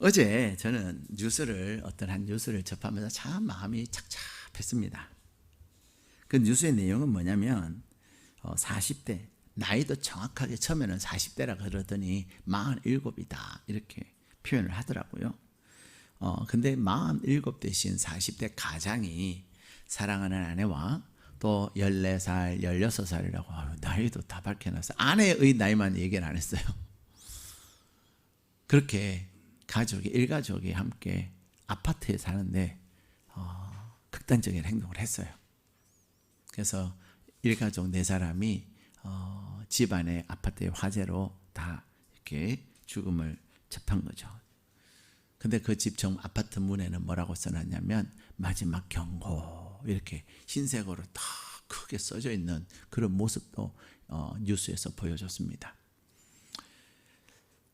어제 저는 어떤 한 뉴스를 접하면서 참 마음이 착잡했습니다. 그 뉴스의 내용은 뭐냐면 40대, 나이도 정확하게 처음에는 40대라 그러더니 47이다 이렇게 표현을 하더라고요. 근데 47대신 40대 가장이 사랑하는 아내와 또 14살, 16살이라고 나이도 다 밝혀놨어요. 아내의 나이만 얘기를 안 했어요. 그렇게 일가족이 함께 아파트에 사는데 극단적인 행동을 했어요. 그래서 일가족 4사람이 집안의 아파트의 화재로 다 이렇게 죽음을 접한 거죠. 근데 그 집 아파트 문에는 뭐라고 써놨냐면 마지막 경고 이렇게 흰색으로 더 크게 써져 있는 그런 모습도 뉴스에서 보여줬습니다.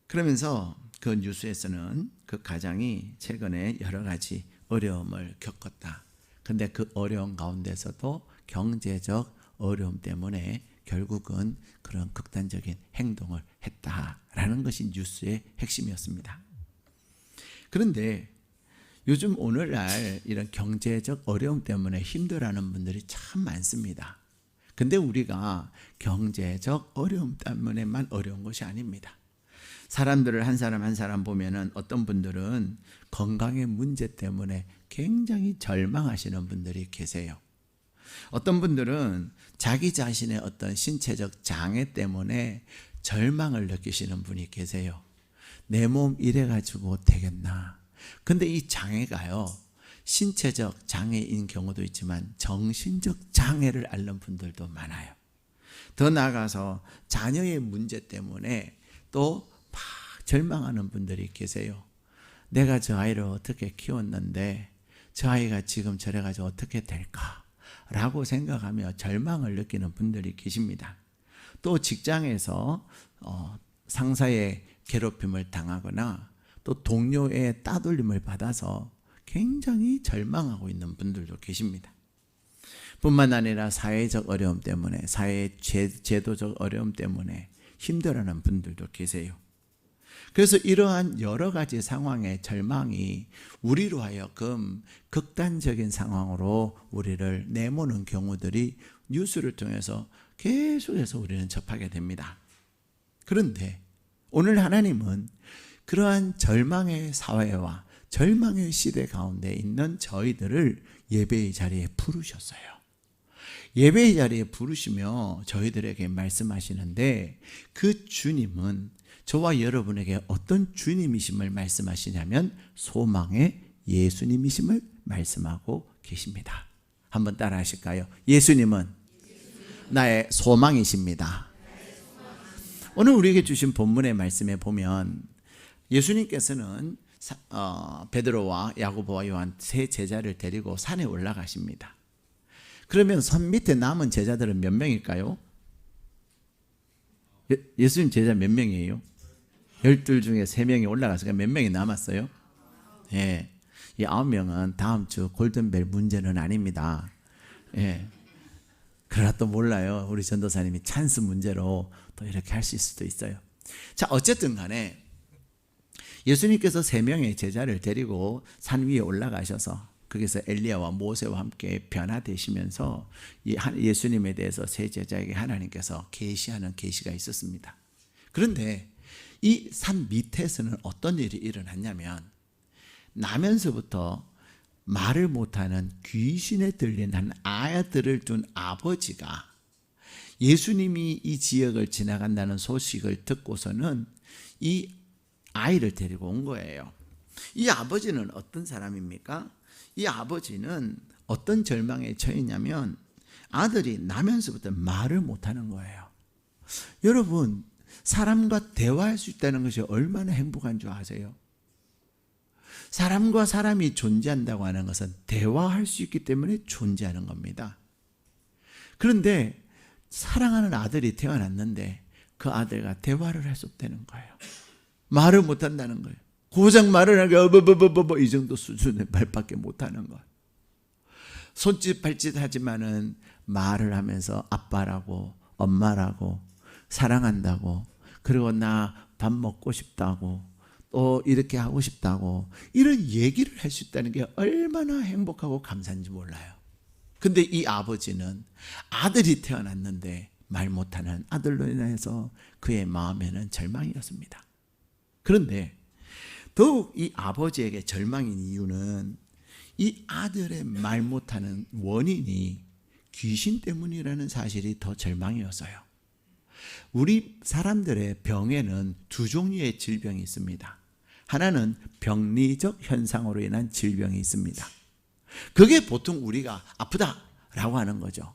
그러면서 그 뉴스에서는 그 가장이 최근에 여러 가지 어려움을 겪었다. 근데 그 어려움 가운데서도 경제적 어려움 때문에 결국은 그런 극단적인 행동을 했다라는 것이 뉴스의 핵심이었습니다. 그런데 요즘 오늘날 이런 경제적 어려움 때문에 힘들어하는 분들이 참 많습니다. 근데 우리가 경제적 어려움 때문에만 어려운 것이 아닙니다. 사람들을 한 사람 한 사람 보면은 어떤 분들은 건강의 문제 때문에 굉장히 절망하시는 분들이 계세요. 어떤 분들은 자기 자신의 어떤 신체적 장애 때문에 절망을 느끼시는 분이 계세요. 내 몸 이래가지고 되겠나. 근데 이 장애가요, 신체적 장애인 경우도 있지만 정신적 장애를 앓는 분들도 많아요. 더 나아가서 자녀의 문제 때문에 또 막 절망하는 분들이 계세요. 내가 저 아이를 어떻게 키웠는데 저 아이가 지금 저래가지고 어떻게 될까? 라고 생각하며 절망을 느끼는 분들이 계십니다. 또 직장에서 상사의 괴롭힘을 당하거나 또 동료의 따돌림을 받아서 굉장히 절망하고 있는 분들도 계십니다. 뿐만 아니라 사회적 어려움 때문에, 제도적 어려움 때문에 힘들어하는 분들도 계세요. 그래서 이러한 여러 가지 상황의 절망이 우리로 하여금 극단적인 상황으로 우리를 내모는 경우들이 뉴스를 통해서 계속해서 우리는 접하게 됩니다. 그런데 오늘 하나님은 그러한 절망의 사회와 절망의 시대 가운데 있는 저희들을 예배의 자리에 부르셨어요. 예배의 자리에 부르시며 저희들에게 말씀하시는데 그 주님은 저와 여러분에게 어떤 주님이심을 말씀하시냐면 소망의 예수님이심을 말씀하고 계십니다. 한번 따라 하실까요? 예수님은 나의 소망이십니다. 오늘 우리에게 주신 본문의 말씀에 보면 예수님께서는 베드로와 야고보와 요한 세 제자를 데리고 산에 올라가십니다. 그러면 산 밑에 남은 제자들은 몇 명일까요? 예수님 제자 몇 명이에요? 12 중에 3명이 올라갔으니까 몇 명이 남았어요? 예. 이 9명은 다음 주 골든벨 문제는 아닙니다. 예. 그러나 또 몰라요. 우리 전도사님이 찬스 문제로 또 이렇게 하실 수도 있어요. 자, 어쨌든 간에 예수님께서 3명의 제자를 데리고 산 위에 올라가셔서 거기서 엘리야와 모세와 함께 변화되시면서 예수님에 대해서 세 제자에게 하나님께서 계시하는 계시가 있었습니다. 그런데 이 산 밑에서는 어떤 일이 일어났냐면 나면서부터 말을 못하는 귀신에 들린 한 아들을 둔 아버지가 예수님이 이 지역을 지나간다는 소식을 듣고서는 이 아이를 데리고 온 거예요. 이 아버지는 어떤 사람입니까? 이 아버지는 어떤 절망에 처했냐면 아들이 나면서부터 말을 못하는 거예요. 여러분, 사람과 대화할 수 있다는 것이 얼마나 행복한 줄 아세요? 사람과 사람이 존재한다고 하는 것은 대화할 수 있기 때문에 존재하는 겁니다. 그런데 사랑하는 아들이 태어났는데 그 아들과 대화를 할 수 없다는 거예요. 말을 못한다는 거예요. 고작 말을 하게 이 정도 수준의 말밖에 못하는 거예요. 손짓 발짓 하지만은 말을 하면서 아빠라고 엄마라고 사랑한다고 그리고 나 밥 먹고 싶다고 또 이렇게 하고 싶다고 이런 얘기를 할 수 있다는 게 얼마나 행복하고 감사한지 몰라요. 근데 이 아버지는 아들이 태어났는데 말 못하는 아들로 인해서 그의 마음에는 절망이었습니다. 그런데 더욱 이 아버지에게 절망인 이유는 이 아들의 말 못하는 원인이 귀신 때문이라는 사실이 더 절망이었어요. 우리 사람들의 병에는 두 종류의 질병이 있습니다. 하나는 병리적 현상으로 인한 질병이 있습니다. 그게 보통 우리가 아프다라고 하는 거죠.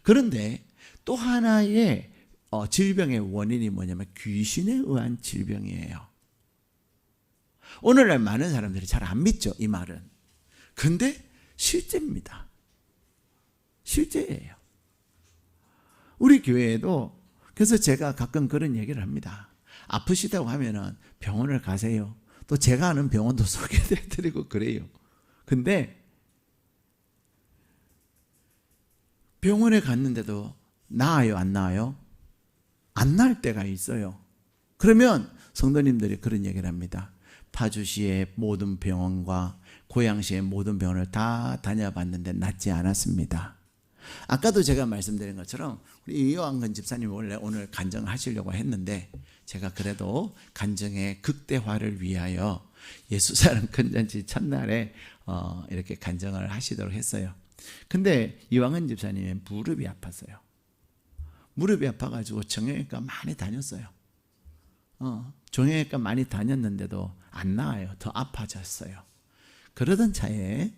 그런데 또 하나의 질병의 원인이 뭐냐면 귀신에 의한 질병이에요. 오늘날 많은 사람들이 잘 안 믿죠, 이 말은. 근데 실제입니다. 실제예요. 우리 교회에도 그래서 제가 가끔 그런 얘기를 합니다. 아프시다고 하면은 병원을 가세요. 또 제가 아는 병원도 소개해드리고 그래요. 근데 병원에 갔는데도 나아요, 안 나아요? 안 나을 때가 있어요. 그러면 성도님들이 그런 얘기를 합니다. 파주시의 모든 병원과 고양시의 모든 병원을 다 다녀봤는데 낫지 않았습니다. 아까도 제가 말씀드린 것처럼 우리 이완근 집사님 원래 오늘 간증하시려고 했는데 제가 그래도 간증의 극대화를 위하여 예수사랑 큰잔치 첫날에 이렇게 간증을 하시도록 했어요. 근데 이완근 집사님의 무릎이 아팠어요. 무릎이 아파가지고 정형외과 많이 다녔어요. 정형외과 많이 다녔는데도 안 나아요. 더 아파졌어요. 그러던 차에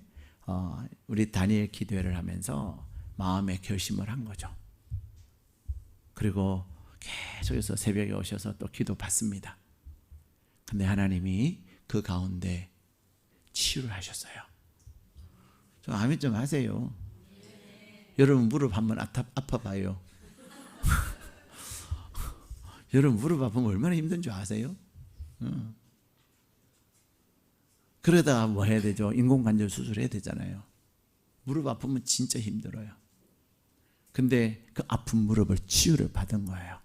우리 다니엘 기도회를 하면서 마음의 결심을 한 거죠. 그리고 계속해서 새벽에 오셔서 또 기도 받습니다. 근데 하나님이 그 가운데 치유를 하셨어요. 좀 아멘 좀 하세요. 여러분 무릎 한번 아파봐요. 여러분 무릎 아프면 얼마나 힘든 줄 아세요? 그러다가 뭐 해야 되죠? 인공관절 수술해야 되잖아요. 무릎 아프면 진짜 힘들어요. 근데 그 아픈 무릎을 치유를 받은 거예요.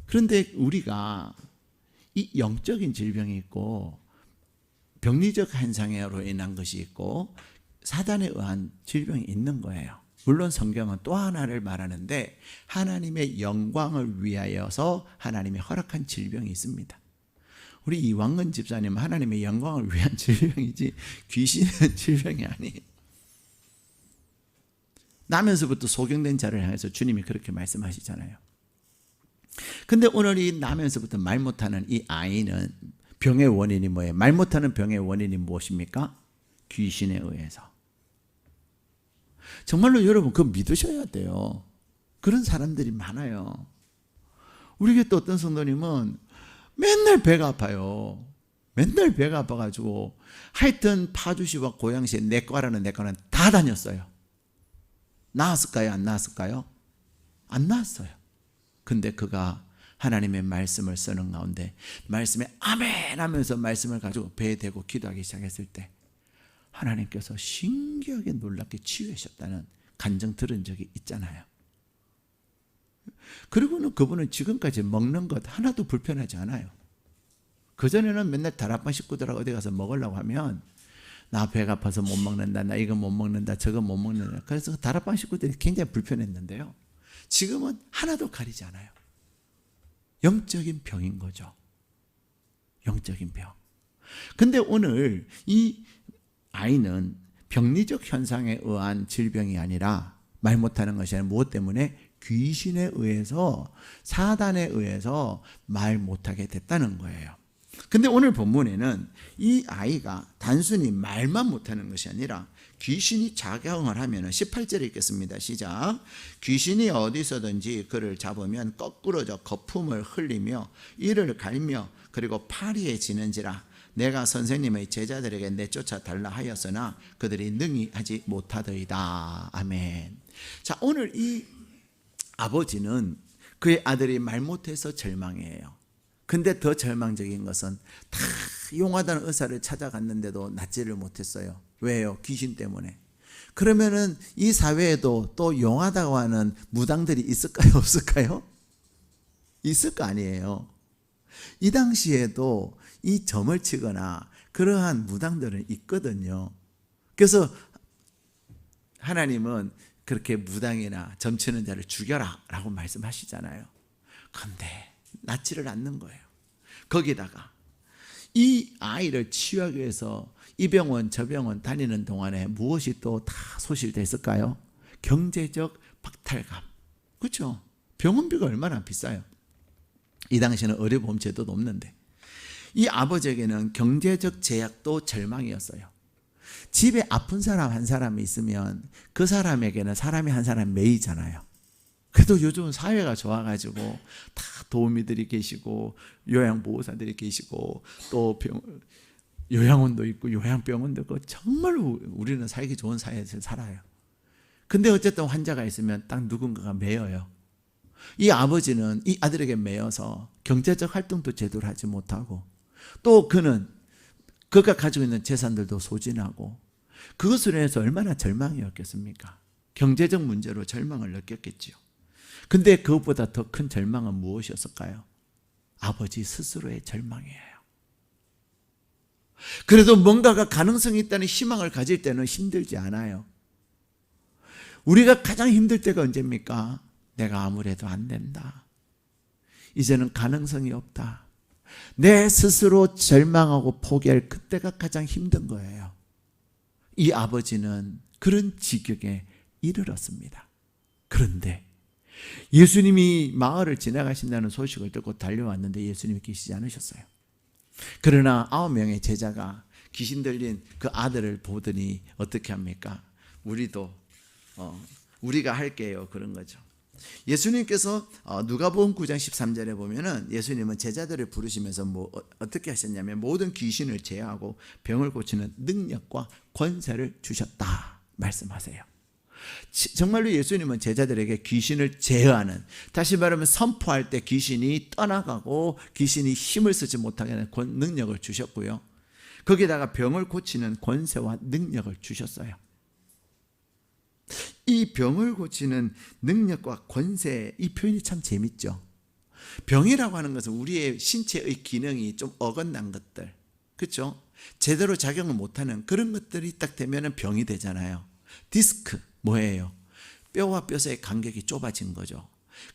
그런데 우리가 이 영적인 질병이 있고 병리적 현상으로 인한 것이 있고 사단에 의한 질병이 있는 거예요. 물론 성경은 또 하나를 말하는데 하나님의 영광을 위하여서 하나님이 허락한 질병이 있습니다. 우리 이완근 집사님은 하나님의 영광을 위한 질병이지 귀신의 질병이 아니에요. 나면서부터 소경된 자를 향해서 주님이 그렇게 말씀하시잖아요. 근데 오늘 이 나면서부터 말 못하는 이 아이는 병의 원인이 뭐예요? 말 못하는 병의 원인이 무엇입니까? 귀신에 의해서. 정말로 여러분 그거 믿으셔야 돼요. 그런 사람들이 많아요. 우리 교회 또 어떤 성도님은 맨날 배가 아파요. 맨날 배가 아파가지고 하여튼 파주시와 고양시에 내과라는 내과는 다 다녔어요. 나았을까요? 안 나았을까요? 안 나았어요. 근데 그가 하나님의 말씀을 쓰는 가운데 말씀에 아멘 하면서 말씀을 가지고 배에 대고 기도하기 시작했을 때 하나님께서 신기하게 놀랍게 치유하셨다는 간증 들은 적이 있잖아요. 그리고는 그분은 지금까지 먹는 것 하나도 불편하지 않아요. 그전에는 맨날 다락방 식구들하고 어디 가서 먹으려고 하면 나 배가 아파서 못 먹는다, 나 이거 못 먹는다, 저거 못 먹는다. 그래서 다락방 식구들이 굉장히 불편했는데요. 지금은 하나도 가리지 않아요. 영적인 병인 거죠. 영적인 병. 근데 오늘 이 아이는 병리적 현상에 의한 질병이 아니라 말 못하는 것이 아니라 무엇 때문에? 귀신에 의해서 사단에 의해서 말 못하게 됐다는 거예요. 근데 오늘 본문에는 이 아이가 단순히 말만 못하는 것이 아니라 귀신이 작용을 하면 18절에 읽겠습니다. 시작. 귀신이 어디서든지 그를 잡으면 거꾸러져 거품을 흘리며 이를 갈며 그리고 파리에 지는지라 내가 선생님의 제자들에게 내쫓아 달라 하였으나 그들이 능히 하지 못하더이다. 아멘. 자, 오늘 이 아버지는 그의 아들이 말 못해서 절망해요. 근데 더 절망적인 것은 다 용하다는 의사를 찾아갔는데도 낫지를 못했어요. 왜요? 귀신 때문에. 그러면은 이 사회에도 또 용하다고 하는 무당들이 있을까요? 없을까요? 있을 거 아니에요. 이 당시에도 이 점을 치거나 그러한 무당들은 있거든요. 그래서 하나님은 그렇게 무당이나 점치는 자를 죽여라 라고 말씀하시잖아요. 그런데 낫지를 않는 거예요. 거기다가 이 아이를 치유하기 위해서 이 병원 저 병원 다니는 동안에 무엇이 또 다 소실됐을까요? 경제적 박탈감. 그렇죠? 병원비가 얼마나 비싸요. 이 당시에는 의료보험 제도도 없는데 이 아버지에게는 경제적 제약도 절망이었어요. 집에 아픈 사람 한 사람이 있으면 그 사람에게는 사람이 한 사람 매이잖아요. 그래도 요즘은 사회가 좋아가지고 다 도우미들이 계시고 요양보호사들이 계시고 또 요양원도 있고 요양병원도 있고 정말 우리는 살기 좋은 사회에서 살아요. 근데 어쨌든 환자가 있으면 딱 누군가가 매여요. 이 아버지는 이 아들에게 매여서 경제적 활동도 제대로 하지 못하고 또 그가 가지고 있는 재산들도 소진하고 그것으로 인해서 얼마나 절망이었겠습니까? 경제적 문제로 절망을 느꼈겠지요. 근데 그것보다 더 큰 절망은 무엇이었을까요? 아버지 스스로의 절망이에요. 그래도 뭔가가 가능성이 있다는 희망을 가질 때는 힘들지 않아요. 우리가 가장 힘들 때가 언제입니까? 내가 아무래도 안 된다. 이제는 가능성이 없다. 내 스스로 절망하고 포기할 그때가 가장 힘든 거예요. 이 아버지는 그런 지경에 이르렀습니다. 그런데 예수님이 마을을 지나가신다는 소식을 듣고 달려왔는데 예수님이 계시지 않으셨어요. 그러나 9명의 제자가 귀신 들린 그 아들을 보더니 어떻게 합니까? 우리가 할게요. 그런 거죠. 예수님께서 누가복음 9장 13절에 보면은 예수님은 제자들을 부르시면서 어떻게 하셨냐면 모든 귀신을 제어하고 병을 고치는 능력과 권세를 주셨다 말씀하세요. 정말로 예수님은 제자들에게 귀신을 제어하는, 다시 말하면 선포할 때 귀신이 떠나가고 귀신이 힘을 쓰지 못하게 하는 능력을 주셨고요. 거기다가 병을 고치는 권세와 능력을 주셨어요. 이 병을 고치는 능력과 권세, 이 표현이 참 재밌죠. 병이라고 하는 것은 우리의 신체의 기능이 좀 어긋난 것들, 그렇죠? 제대로 작용을 못하는 그런 것들이 딱 되면 병이 되잖아요. 디스크 뭐예요? 뼈와 뼈의 간격이 좁아진 거죠.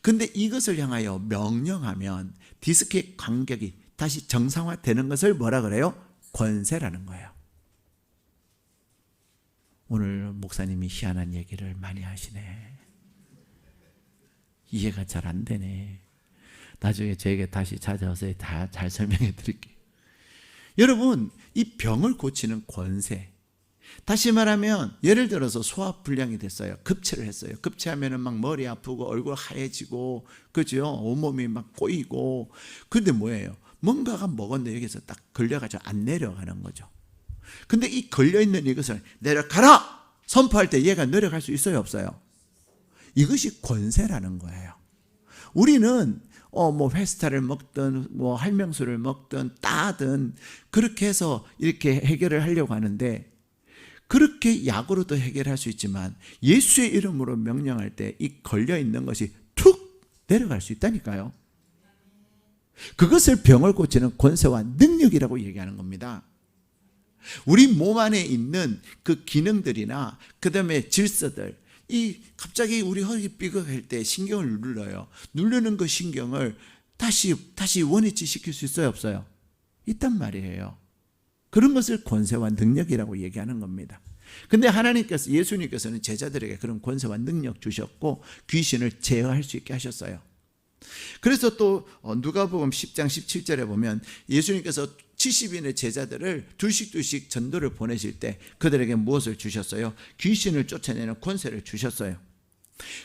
근데 이것을 향하여 명령하면 디스크의 간격이 다시 정상화되는 것을 뭐라 그래요? 권세라는 거예요. 오늘 목사님이 희한한 얘기를 많이 하시네. 이해가 잘 안 되네. 나중에 저에게 다시 찾아와서 다 잘 설명해 드릴게요. 여러분, 이 병을 고치는 권세, 다시 말하면 예를 들어서 소화불량이 됐어요. 급체를 했어요. 급체하면 막 머리 아프고 얼굴 하얘지고, 그죠? 온몸이 막 꼬이고. 근데 뭐예요? 뭔가가 먹었는데 여기서 딱 걸려가지고 안 내려가는 거죠. 근데 이 걸려있는 이것을 내려가라! 선포할 때 얘가 내려갈 수 있어요, 없어요? 이것이 권세라는 거예요. 우리는 페스타를 먹든 할명수를 먹든 따든 그렇게 해서 이렇게 해결을 하려고 하는데, 그렇게 약으로도 해결할 수 있지만 예수의 이름으로 명령할 때 이 걸려있는 것이 툭 내려갈 수 있다니까요. 그것을 병을 고치는 권세와 능력이라고 얘기하는 겁니다. 우리 몸 안에 있는 그 기능들이나 그 다음에 질서들, 갑자기 우리 허리 삐걱할 때 신경을 눌러요. 누르는 그 신경을 다시 원위치 시킬 수 있어요, 없어요? 있단 말이에요. 그런 것을 권세와 능력이라고 얘기하는 겁니다. 근데 하나님께서, 예수님께서는 제자들에게 그런 권세와 능력 주셨고 귀신을 제어할 수 있게 하셨어요. 그래서 또 누가복음 10장 17절에 보면 예수님께서 70인의 제자들을 둘씩 전도를 보내실 때 그들에게 무엇을 주셨어요? 귀신을 쫓아내는 권세를 주셨어요.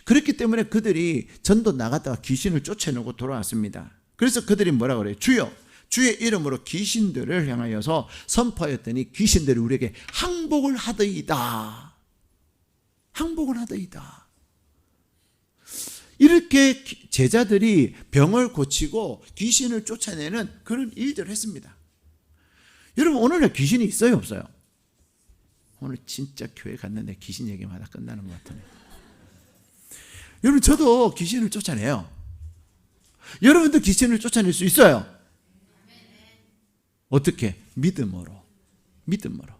그렇기 때문에 그들이 전도 나갔다가 귀신을 쫓아내고 돌아왔습니다. 그래서 그들이 뭐라 그래요? 주여, 주의 이름으로 귀신들을 향하여서 선포하였더니 귀신들이 우리에게 항복을 하더이다. 항복을 하더이다. 이렇게 제자들이 병을 고치고 귀신을 쫓아내는 그런 일들을 했습니다. 여러분, 오늘날 귀신이 있어요, 없어요? 오늘 진짜 교회 갔는데 귀신 얘기마다 끝나는 것 같으네요. 여러분, 저도 귀신을 쫓아내요. 여러분도 귀신을 쫓아낼 수 있어요. 어떻게? 믿음으로. 믿음으로.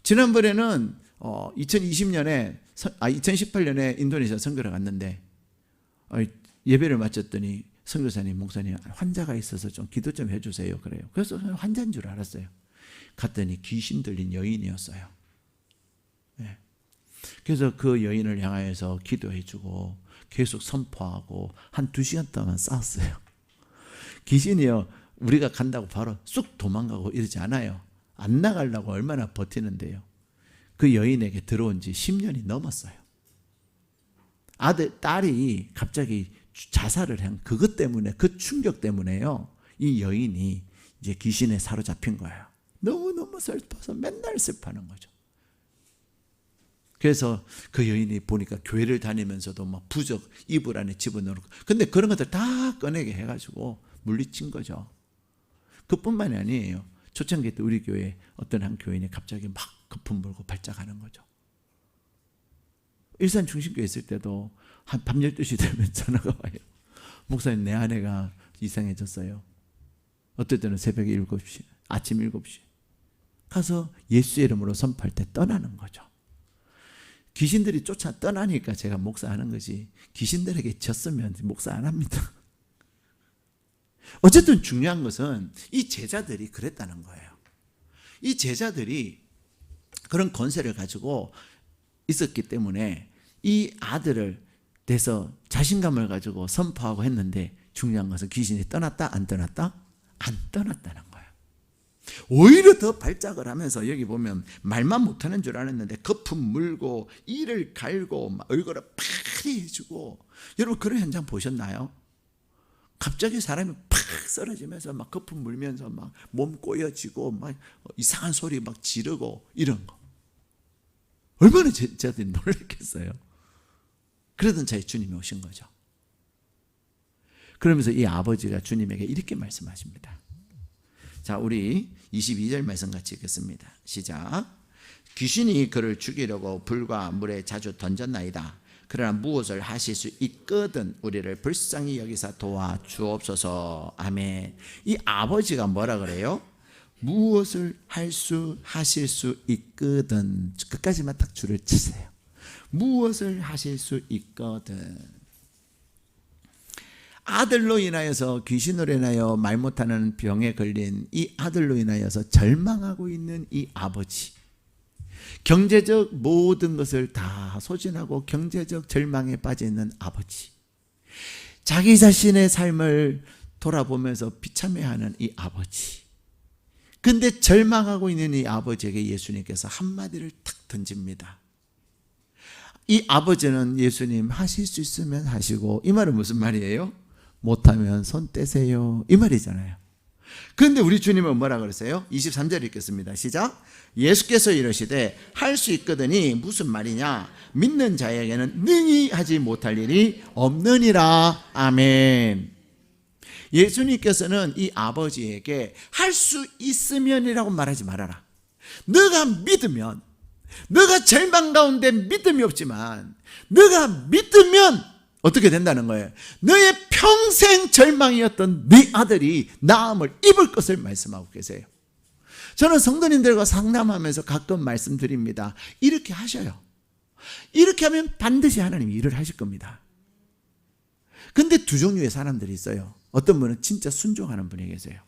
지난번에는 2018년에 인도네시아 선교를 갔는데 예배를 마쳤더니 선교사님, 목사님 환자가 있어서 좀 기도 좀 해주세요. 그래요. 그래서 환자인 줄 알았어요. 갔더니 귀신 들린 여인이었어요. 네. 그래서 그 여인을 향하여서 기도해주고 계속 선포하고 한 2시간 동안 싸웠어요. 귀신이요, 우리가 간다고 바로 쑥 도망가고 이러지 않아요. 안 나가려고 얼마나 버티는데요. 그 여인에게 들어온 지 10년이 넘었어요. 딸이 갑자기 자살을 한 그것 때문에, 그 충격 때문에요. 이 여인이 이제 귀신에 사로잡힌 거예요. 너무너무 슬퍼서 맨날 슬퍼하는 거죠. 그래서 그 여인이 보니까 교회를 다니면서도 막 부적 이불 안에 집어넣고, 근데 그런 것들 다 꺼내게 해가지고 물리친 거죠. 그뿐만이 아니에요. 초창기 때 우리 교회 어떤 한 교인이 갑자기 막 거품 물고 발작하는 거죠. 일산 중심교회 있을 때도 한 밤 12시 되면 전화가 와요. 목사님, 내 아내가 이상해졌어요. 어떨 때는 새벽 7시, 아침 7시. 가서 예수의 이름으로 선포할 때 떠나는 거죠. 귀신들이 쫓아 떠나니까 제가 목사하는 거지, 귀신들에게 졌으면 목사 안 합니다. 어쨌든 중요한 것은 이 제자들이 그랬다는 거예요. 이 제자들이 그런 권세를 가지고 있었기 때문에 이 아들을 대서 자신감을 가지고 선포하고 했는데, 중요한 것은 귀신이 떠났다 안 떠났다? 안 떠났다는 거예요. 오히려 더 발작을 하면서, 여기 보면 말만 못하는 줄 알았는데 거품 물고 이를 갈고 막 얼굴을 파리 해주고, 여러분 그런 현장 보셨나요? 갑자기 사람이 팍 쓰러지면서 막 거품 물면서 막 몸 꼬여지고 막 이상한 소리 막 지르고 이런 거. 얼마나 제자들이 놀랐겠어요. 그러던 차에 주님이 오신 거죠. 그러면서 이 아버지가 주님에게 이렇게 말씀하십니다. 자, 우리 22절 말씀 같이 읽겠습니다. 시작. 귀신이 그를 죽이려고 불과 물에 자주 던졌나이다. 그러나 무엇을 하실 수 있거든 우리를 불쌍히 여기사 도와주옵소서. 아멘. 이 아버지가 뭐라 그래요? 무엇을 하실 수 있거든. 끝까지만 딱 줄을 치세요. 무엇을 하실 수 있거든. 아들로 인하여서, 귀신으로 인하여 말 못하는 병에 걸린 이 아들로 인하여서 절망하고 있는 이 아버지, 경제적 모든 것을 다 소진하고 경제적 절망에 빠져 있는 아버지, 자기 자신의 삶을 돌아보면서 비참해하는 이 아버지, 근데 절망하고 있는 이 아버지에게 예수님께서 한마디를 탁 던집니다. 이 아버지는 예수님 하실 수 있으면 하시고, 이 말은 무슨 말이에요? 못하면 손 떼세요, 이 말이잖아요. 그런데 우리 주님은 뭐라 그러세요? 23절 읽겠습니다. 시작. 예수께서 이르시되 할 수 있거든이 무슨 말이냐? 믿는 자에게는 능히 하지 못할 일이 없느니라. 아멘. 예수님께서는 이 아버지에게 할 수 있으면이라고 말하지 말아라. 너가 믿으면, 너가 절망 가운데 믿음이 없지만 너가 믿으면 어떻게 된다는 거예요? 너의 평생 절망이었던 네 아들이 나음을 입을 것을 말씀하고 계세요. 저는 성도님들과 상담하면서 가끔 말씀드립니다. 이렇게 하셔요. 이렇게 하면 반드시 하나님이 일을 하실 겁니다. 근데 두 종류의 사람들이 있어요. 어떤 분은 진짜 순종하는 분이 계세요.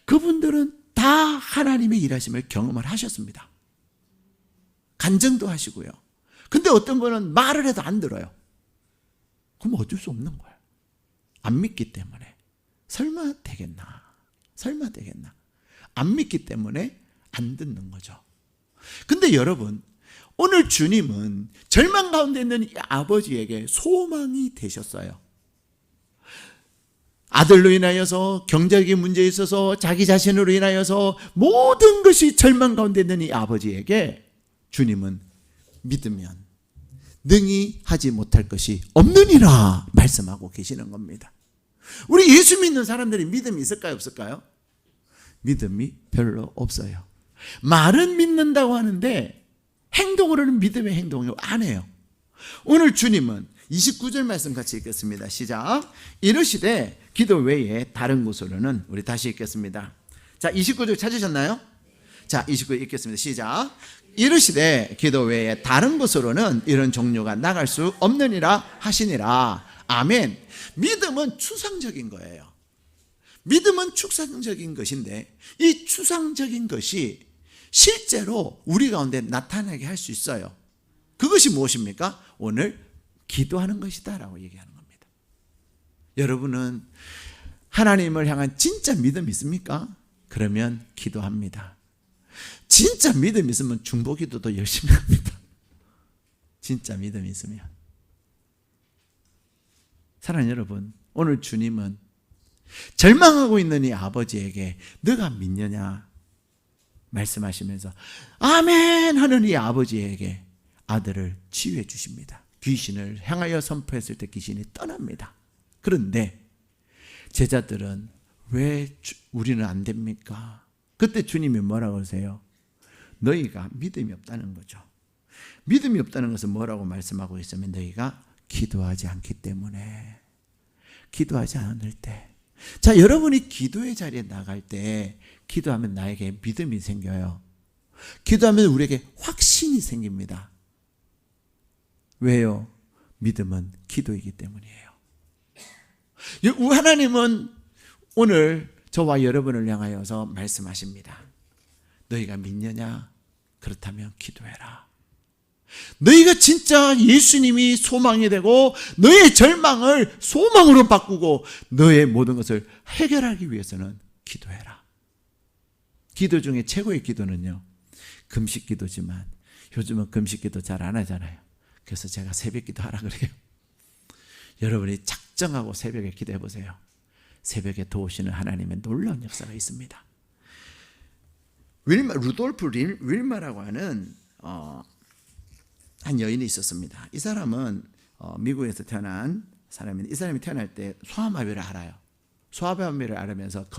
그분들은 다 하나님의 일하심을 경험을 하셨습니다. 간증도 하시고요. 근데 어떤 분은 말을 해도 안 들어요. 그럼 어쩔 수 없는 거예요. 안 믿기 때문에. 설마 되겠나? 설마 되겠나? 안 믿기 때문에 안 듣는 거죠. 근데 여러분, 오늘 주님은 절망 가운데 있는 이 아버지에게 소망이 되셨어요. 아들로 인하여서, 경제적인 문제에 있어서, 자기 자신으로 인하여서 모든 것이 절망 가운데 있는 이 아버지에게 주님은 믿으면 능히 하지 못할 것이 없느니라 말씀하고 계시는 겁니다. 우리 예수 믿는 사람들이 믿음이 있을까요, 없을까요? 믿음이 별로 없어요. 말은 믿는다고 하는데 행동으로는 믿음의 행동을 안 해요. 오늘 주님은 29절 말씀 같이 읽겠습니다. 시작. 이르시되 기도 외에 다른 곳으로는, 우리 다시 읽겠습니다. 자, 29절 찾으셨나요? 자, 29절 읽겠습니다. 시작. 이르시되 기도 외에 다른 곳으로는 이런 종류가 나갈 수 없느니라 하시니라. 아멘. 믿음은 추상적인 거예요. 믿음은 추상적인 것인데 이 추상적인 것이 실제로 우리 가운데 나타나게 할 수 있어요. 그것이 무엇입니까? 오늘 기도하는 것이다 라고 얘기하는 겁니다. 여러분은 하나님을 향한 진짜 믿음 있습니까? 그러면 기도합니다. 진짜 믿음 있으면 중보기도도 열심히 합니다. 진짜 믿음 있으면. 사랑하는 여러분, 오늘 주님은 절망하고 있는 이 아버지에게 너가 믿느냐 말씀하시면서 아멘 하는 이 아버지에게 아들을 치유해 주십니다. 귀신을 향하여 선포했을 때 귀신이 떠납니다. 그런데 제자들은 왜 우리는 안 됩니까? 그때 주님이 뭐라고 하세요? 너희가 믿음이 없다는 거죠. 믿음이 없다는 것은 뭐라고 말씀하고 있으면 너희가 기도하지 않기 때문에. 기도하지 않을 때. 자, 여러분이 기도의 자리에 나갈 때 기도하면 나에게 믿음이 생겨요. 기도하면 우리에게 확신이 생깁니다. 왜요? 믿음은 기도이기 때문이에요. 하나님은 오늘 저와 여러분을 향하여서 말씀하십니다. 너희가 믿느냐? 그렇다면 기도해라. 너희가 진짜 예수님이 소망이 되고 너의 절망을 소망으로 바꾸고 너의 모든 것을 해결하기 위해서는 기도해라. 기도 중에 최고의 기도는요, 금식 기도지만 요즘은 금식 기도 잘 안 하잖아요. 그래서 제가 새벽 기도 하라 그래요. 여러분이 작정하고 새벽에 기도해 보세요. 새벽에 도우시는 하나님의 놀라운 역사가 있습니다. 루돌프 윌마라고 하는 한 여인이 있었습니다. 이 사람은 미국에서 태어난 사람인데 이 사람이 태어날 때 소아마비를 알아요. 소아마비를 알으면서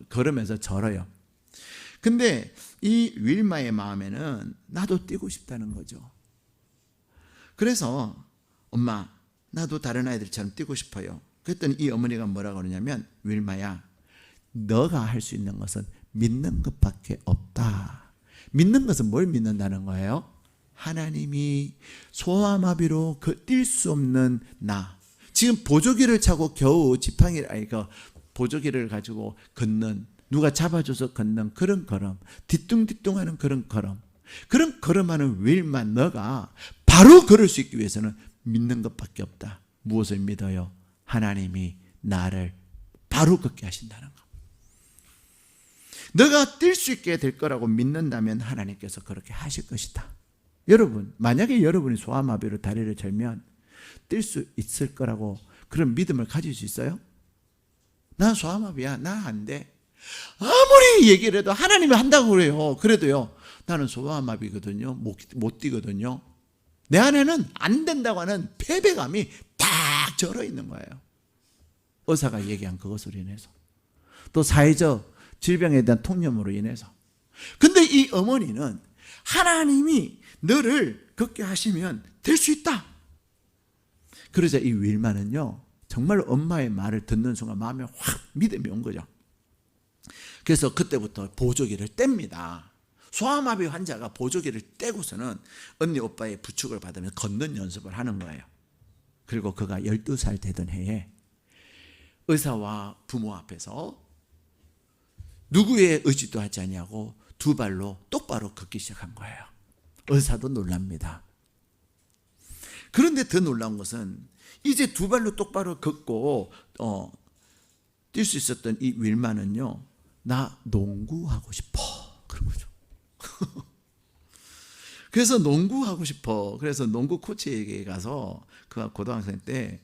걸으면서 절어요. 근데 이 윌마의 마음에는 나도 뛰고 싶다는 거죠. 그래서 엄마, 나도 다른 아이들처럼 뛰고 싶어요. 그랬더니 이 어머니가 뭐라고 그러냐면 윌마야, 너가 할 수 있는 것은 믿는 것밖에 없다. 믿는 것은 뭘 믿는다는 거예요? 하나님이 소아마비로 뛸 수 없는 나, 지금 보조기를 차고 겨우 보조기를 가지고 걷는, 누가 잡아줘서 걷는 그런 걸음, 뒤뚱뒤뚱하는 그런 걸음하는 윌마, 너가 바로 걸을 수 있기 위해서는 믿는 것밖에 없다. 무엇을 믿어요? 하나님이 나를 바로 걷게 하신다는 것. 너가 뛸 수 있게 될 거라고 믿는다면 하나님께서 그렇게 하실 것이다. 여러분, 만약에 여러분이 소아마비로 다리를 절면 뛸 수 있을 거라고 그런 믿음을 가질 수 있어요? 난 소아마비야, 나 안 돼. 아무리 얘기를 해도 하나님이 한다고 그래요. 그래도요, 나는 소아마비거든요. 못 뛰거든요. 내 안에는 안 된다고 하는 패배감이 딱 절어 있는 거예요. 의사가 얘기한 그것으로 인해서, 또 사회적 질병에 대한 통념으로 인해서. 근데 이 어머니는 하나님이 너를 걷게 하시면 될 수 있다. 그러자 이 윌마는요, 정말 엄마의 말을 듣는 순간 마음에 확 믿음이 온 거죠. 그래서 그때부터 보조기를 뗍니다. 소아마비 환자가 보조기를 떼고서는 언니 오빠의 부축을 받으면 걷는 연습을 하는 거예요. 그리고 그가 12살 되던 해에 의사와 부모 앞에서 누구의 의지도 하지 아니하고 두 발로 똑바로 걷기 시작한 거예요. 의사도 놀랍니다. 그런데 더 놀라운 것은 이제 두 발로 똑바로 걷고 뛸 수 있었던 이 윌마는요, 나 농구하고 싶어 그런 거죠. 그래서 농구하고 싶어. 그래서 농구 코치에게 가서 그가 고등학생 때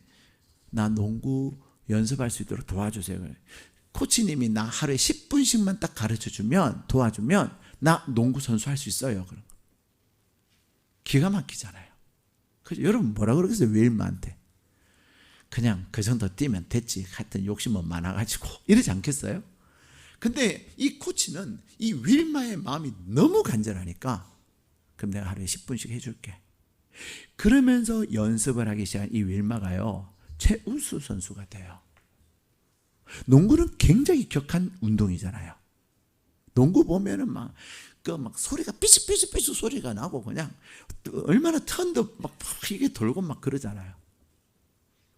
나 농구 연습할 수 있도록 도와주세요. 코치님이 나 하루에 10분씩만 딱 가르쳐주면, 도와주면 나 농구 선수 할 수 있어요. 그런 거. 기가 막히잖아요. 그래서 여러분 뭐라 그러겠어요? 윌마한테. 그냥 그 정도 뛰면 됐지. 하여튼 욕심은 많아가지고 이러지 않겠어요? 근데 이 코치는 이 윌마의 마음이 너무 간절하니까 그럼 내가 하루에 10분씩 해줄게. 그러면서 연습을 하기 시작한 이 윌마가요, 최우수 선수가 돼요. 농구는 굉장히 격한 운동이잖아요. 농구 보면은 막 소리가 삐죽삐죽삐죽 소리가 나고 그냥 얼마나 턴도 막 이게 돌고 막 그러잖아요.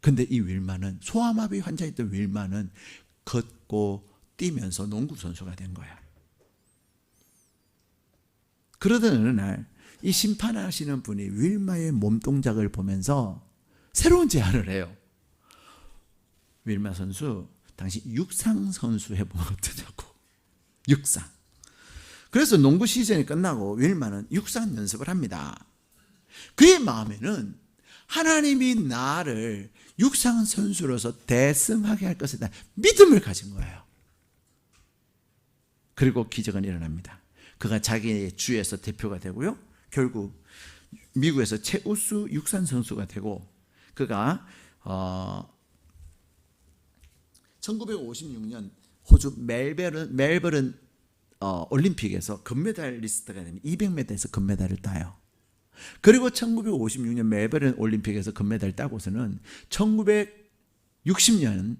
근데 이 윌마는, 소아마비 환자였던 윌마는 걷고 뛰면서 농구 선수가 된 거야. 그러던 어느 날 이 심판하시는 분이 윌마의 몸 동작을 보면서 새로운 제안을 해요. 윌마 선수, 당신 육상 선수 해보면 어떠냐고. 육상. 그래서 농구 시즌이 끝나고 윌마는 육상 연습을 합니다. 그의 마음에는 하나님이 나를 육상 선수로서 대승하게 할 것에 대한 믿음을 가진 거예요. 그리고 기적은 일어납니다. 그가 자기의 주에서 대표가 되고요, 결국 미국에서 최우수 육상 선수가 되고, 그가 1956년 호주 멜버른 올림픽에서 금메달리스트가 되는 200m에서 금메달을 따요. 그리고 1956년 멜버른 올림픽에서 금메달을 따고서는 1960년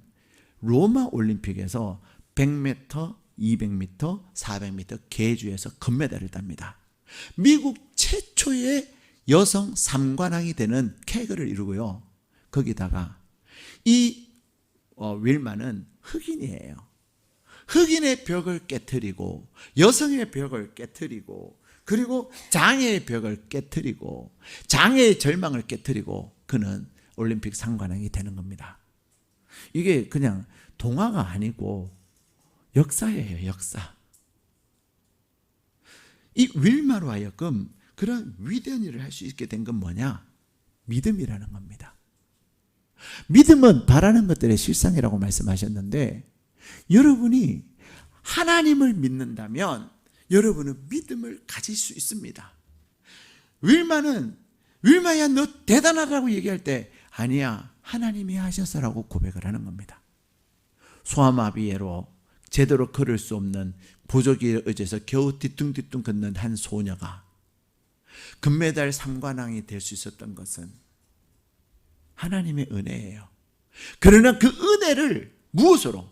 로마 올림픽에서 100m, 200m, 400m 계주에서 금메달을 땁니다. 미국 최초의 여성 3관왕이 되는 쾌거를 이루고요. 거기다가 이 윌마는 흑인이에요. 흑인의 벽을 깨트리고, 여성의 벽을 깨트리고, 그리고 장애의 벽을 깨트리고, 장애의 절망을 깨트리고, 그는 올림픽 상관왕이 되는 겁니다. 이게 그냥 동화가 아니고 역사예요, 역사. 이 윌마로 하여금 그런 위대한 일을 할 수 있게 된 건 뭐냐? 믿음이라는 겁니다. 믿음은 바라는 것들의 실상이라고 말씀하셨는데, 여러분이 하나님을 믿는다면 여러분은 믿음을 가질 수 있습니다. 윌마야 너 대단하다고 얘기할 때, 아니야, 하나님이 하셔서라고 고백을 하는 겁니다. 소아마비로 제대로 걸을 수 없는 보조기에 의지해서 겨우 뒤뚱뒤뚱 걷는 한 소녀가 금메달 3관왕이 될 수 있었던 것은 하나님의 은혜예요. 그러나 그 은혜를 무엇으로?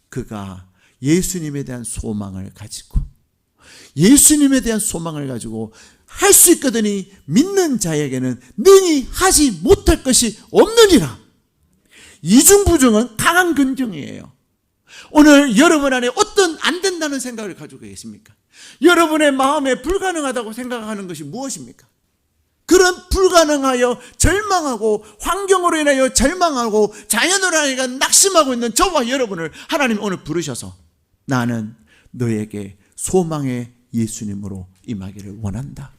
그가 예수님에 대한 소망을 가지고, 예수님에 대한 소망을 가지고 할 수 있거든이 믿는 자에게는 능히 하지 못할 것이 없느니라. 이중부정은 강한 긍정이에요. 오늘 여러분 안에 어떤 안 된다는 생각을 가지고 계십니까? 여러분의 마음에 불가능하다고 생각하는 것이 무엇입니까? 그런 불가능하여 절망하고, 환경으로 인하여 절망하고, 자연으로 인하여 낙심하고 있는 저와 여러분을 하나님이 오늘 부르셔서, 나는 너에게 소망의 예수님으로 임하기를 원한다.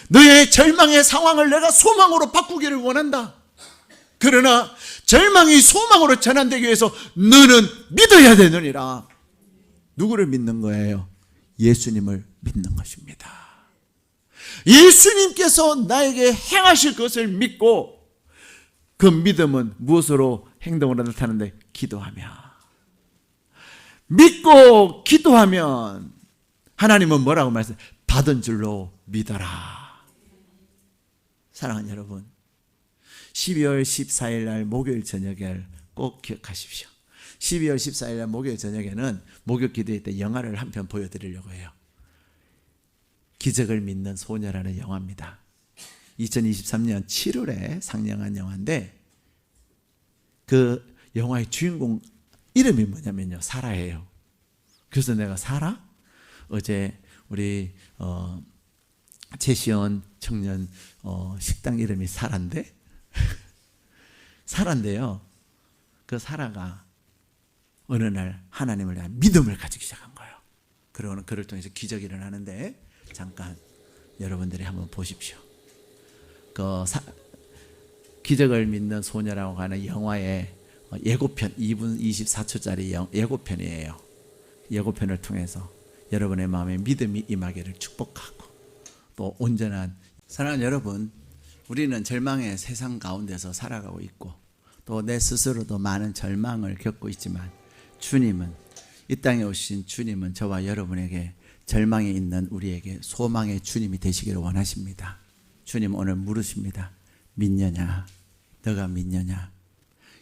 너의 절망의 상황을 내가 소망으로 바꾸기를 원한다. 그러나 절망이 소망으로 전환되기 위해서 너는 믿어야 되느니라. 누구를 믿는 거예요? 예수님을 믿는 것입니다. 예수님께서 나에게 행하실 것을 믿고, 그 믿음은 무엇으로 행동으로 나타나는데? 기도하며. 믿고 기도하면 하나님은 뭐라고 말씀해요? 받은 줄로 믿어라. 사랑하는 여러분, 12월 14일 날 목요일 저녁을 꼭 기억하십시오. 12월 14일 날 목요일 저녁에는 목요 기도회 때 영화를 한 편 보여드리려고 해요. 기적을 믿는 소녀라는 영화입니다. 2023년 7월에 상영한 영화인데, 그 영화의 주인공 이름이 뭐냐면요, 사라예요. 그래서 내가 사라? 어제 우리 최시원 청년 식당 이름이 사라인데 사라인데요, 그 사라가 어느 날 하나님을 대한 믿음을 가지기 시작한 거예요. 그러고는 그를 통해서 기적이 일어나는데, 잠깐 여러분들이 한번 보십시오. 기적을 믿는 소녀라고 하는 영화의 예고편, 2분 24초짜리 예고편이에요. 예고편을 통해서 여러분의 마음에 믿음이 임하기를 축복하고, 또 온전한, 사랑하는 여러분, 우리는 절망의 세상 가운데서 살아가고 있고, 또 내 스스로도 많은 절망을 겪고 있지만, 주님은, 이 땅에 오신 주님은 저와 여러분에게, 절망에 있는 우리에게 소망의 주님이 되시기를 원하십니다. 주님 오늘 물으십니다. 믿느냐? 너가 믿느냐?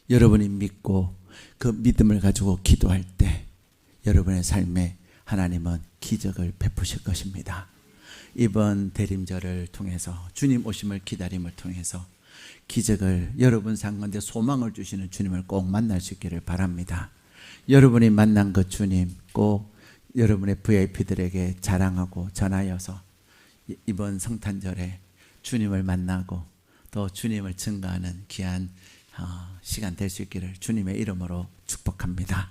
여러분이 믿고 그 믿음을 가지고 기도할 때 여러분의 삶에 하나님은 기적을 베푸실 것입니다. 이번 대림절을 통해서 주님 오심을 기다림을 통해서 기적을 여러분 산 건데 소망을 주시는 주님을 꼭 만날 수 있기를 바랍니다. 여러분이 만난 그 주님 꼭 여러분의 VIP들에게 자랑하고 전하여서 이번 성탄절에 주님을 만나고 또 주님을 증거하는 귀한 시간 될 수 있기를 주님의 이름으로 축복합니다.